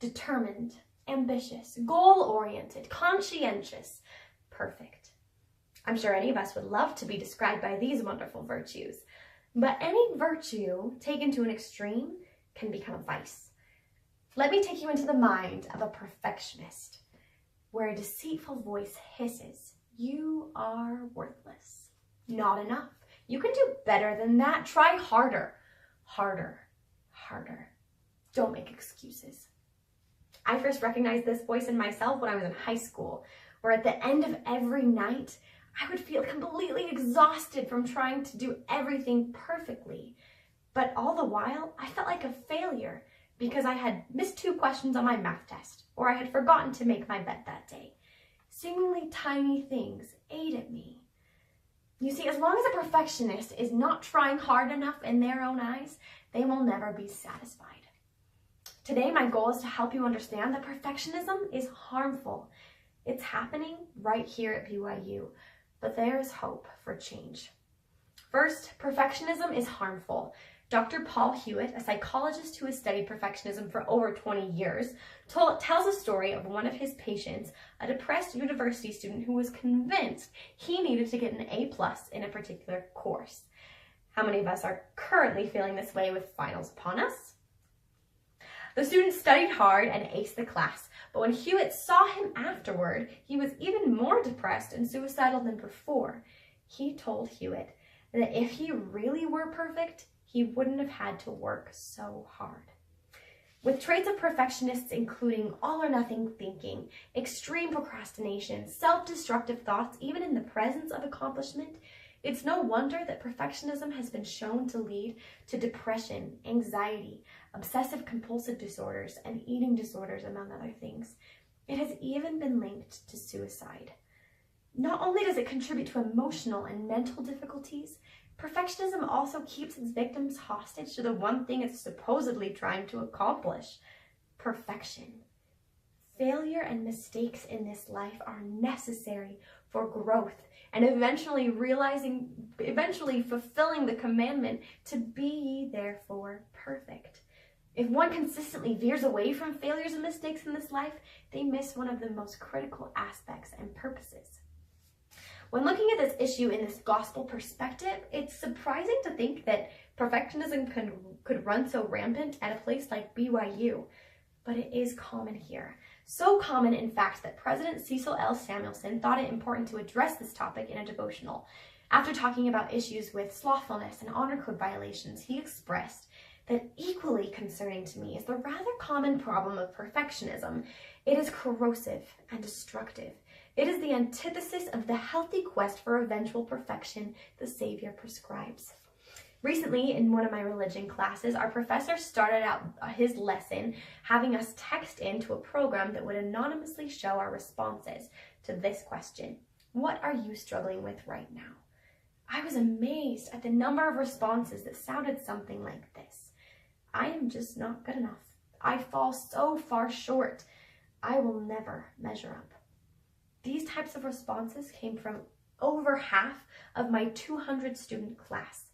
determined, ambitious, goal-oriented, conscientious, perfect. I'm sure any of us would love to be described by these wonderful virtues, but any virtue taken to an extreme can become a vice. Let me take you into the mind of a perfectionist, where a deceitful voice hisses, "You are worthless. Not enough. You can do better than that. Try harder. Harder. Harder." Don't make excuses. I first recognized this voice in myself when I was in high school, where at the end of every night, I would feel completely exhausted from trying to do everything perfectly. But all the while, I felt like a failure because I had missed 2 questions on my math test, or I had forgotten to make my bed that day. Seemingly tiny things ate at me. You see, as long as a perfectionist is not trying hard enough in their own eyes, they will never be satisfied. Today, my goal is to help you understand that perfectionism is harmful. It's happening right here at BYU, but there is hope for change. First, perfectionism is harmful. Dr. Paul Hewitt, a psychologist who has studied perfectionism for over 20 years, tells a story of one of his patients, a depressed university student who was convinced he needed to get an A+ in a particular course. How many of us are currently feeling this way with finals upon us? The student studied hard and aced the class, but when Hewitt saw him afterward, he was even more depressed and suicidal than before. He told Hewitt that if he really were perfect, he wouldn't have had to work so hard. With traits of perfectionists including all or nothing thinking, extreme procrastination, self-destructive thoughts, even in the presence of accomplishment, it's no wonder that perfectionism has been shown to lead to depression, anxiety, obsessive-compulsive disorders, and eating disorders, among other things. It has even been linked to suicide. Not only does it contribute to emotional and mental difficulties, perfectionism also keeps its victims hostage to the one thing it's supposedly trying to accomplish: perfection. Failure and mistakes in this life are necessary for growth and eventually fulfilling the commandment to be ye therefore perfect. If one consistently veers away from failures and mistakes in this life, they miss one of the most critical aspects and purposes. When looking at this issue in this gospel perspective, it's surprising to think that perfectionism could run so rampant at a place like BYU, but it is common here. So common, in fact, that President Cecil L. Samuelson thought it important to address this topic in a devotional. After talking about issues with slothfulness and honor code violations, he expressed that equally concerning to me is the rather common problem of perfectionism. It is corrosive and destructive. It is the antithesis of the healthy quest for eventual perfection the Savior prescribes. Recently, in one of my religion classes, our professor started out his lesson having us text into a program that would anonymously show our responses to this question: what are you struggling with right now? I was amazed at the number of responses that sounded something like this: I am just not good enough. I fall so far short. I will never measure up. These types of responses came from over half of my 200 student class.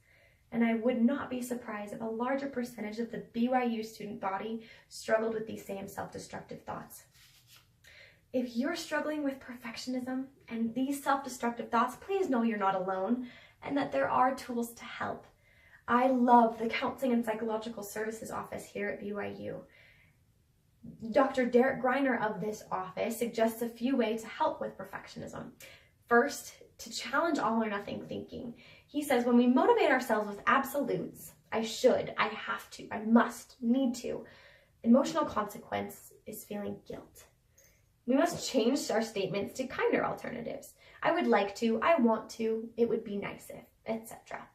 And I would not be surprised if a larger percentage of the BYU student body struggled with these same self-destructive thoughts. If you're struggling with perfectionism and these self-destructive thoughts, please know you're not alone and that there are tools to help. I love the Counseling and Psychological Services office here at BYU. Dr. Derek Greiner of this office suggests a few ways to help with perfectionism. First, to challenge all or nothing thinking. He says when we motivate ourselves with absolutes, I should, I have to, I must, need to, emotional consequence is feeling guilt. We must change our statements to kinder alternatives. I would like to, I want to, it would be nice if, etc.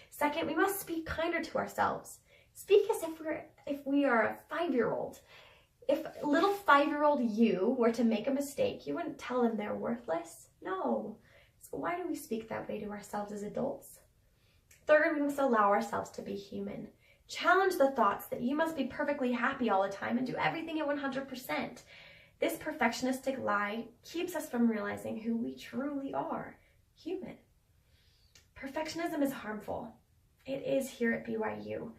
Second, we must speak kinder to ourselves. Speak as if we are a 5-year-old. If little 5-year-old you were to make a mistake, you wouldn't tell them they're worthless. No. So why do we speak that way to ourselves as adults? Third, we must allow ourselves to be human. Challenge the thoughts that you must be perfectly happy all the time and do everything at 100%. This perfectionistic lie keeps us from realizing who we truly are, human. Perfectionism is harmful. It is here at BYU.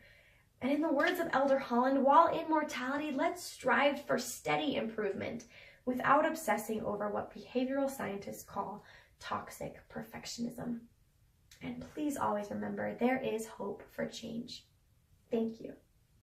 And in the words of Elder Holland, while in mortality, let's strive for steady improvement without obsessing over what behavioral scientists call toxic perfectionism. And please always remember, there is hope for change. Thank you.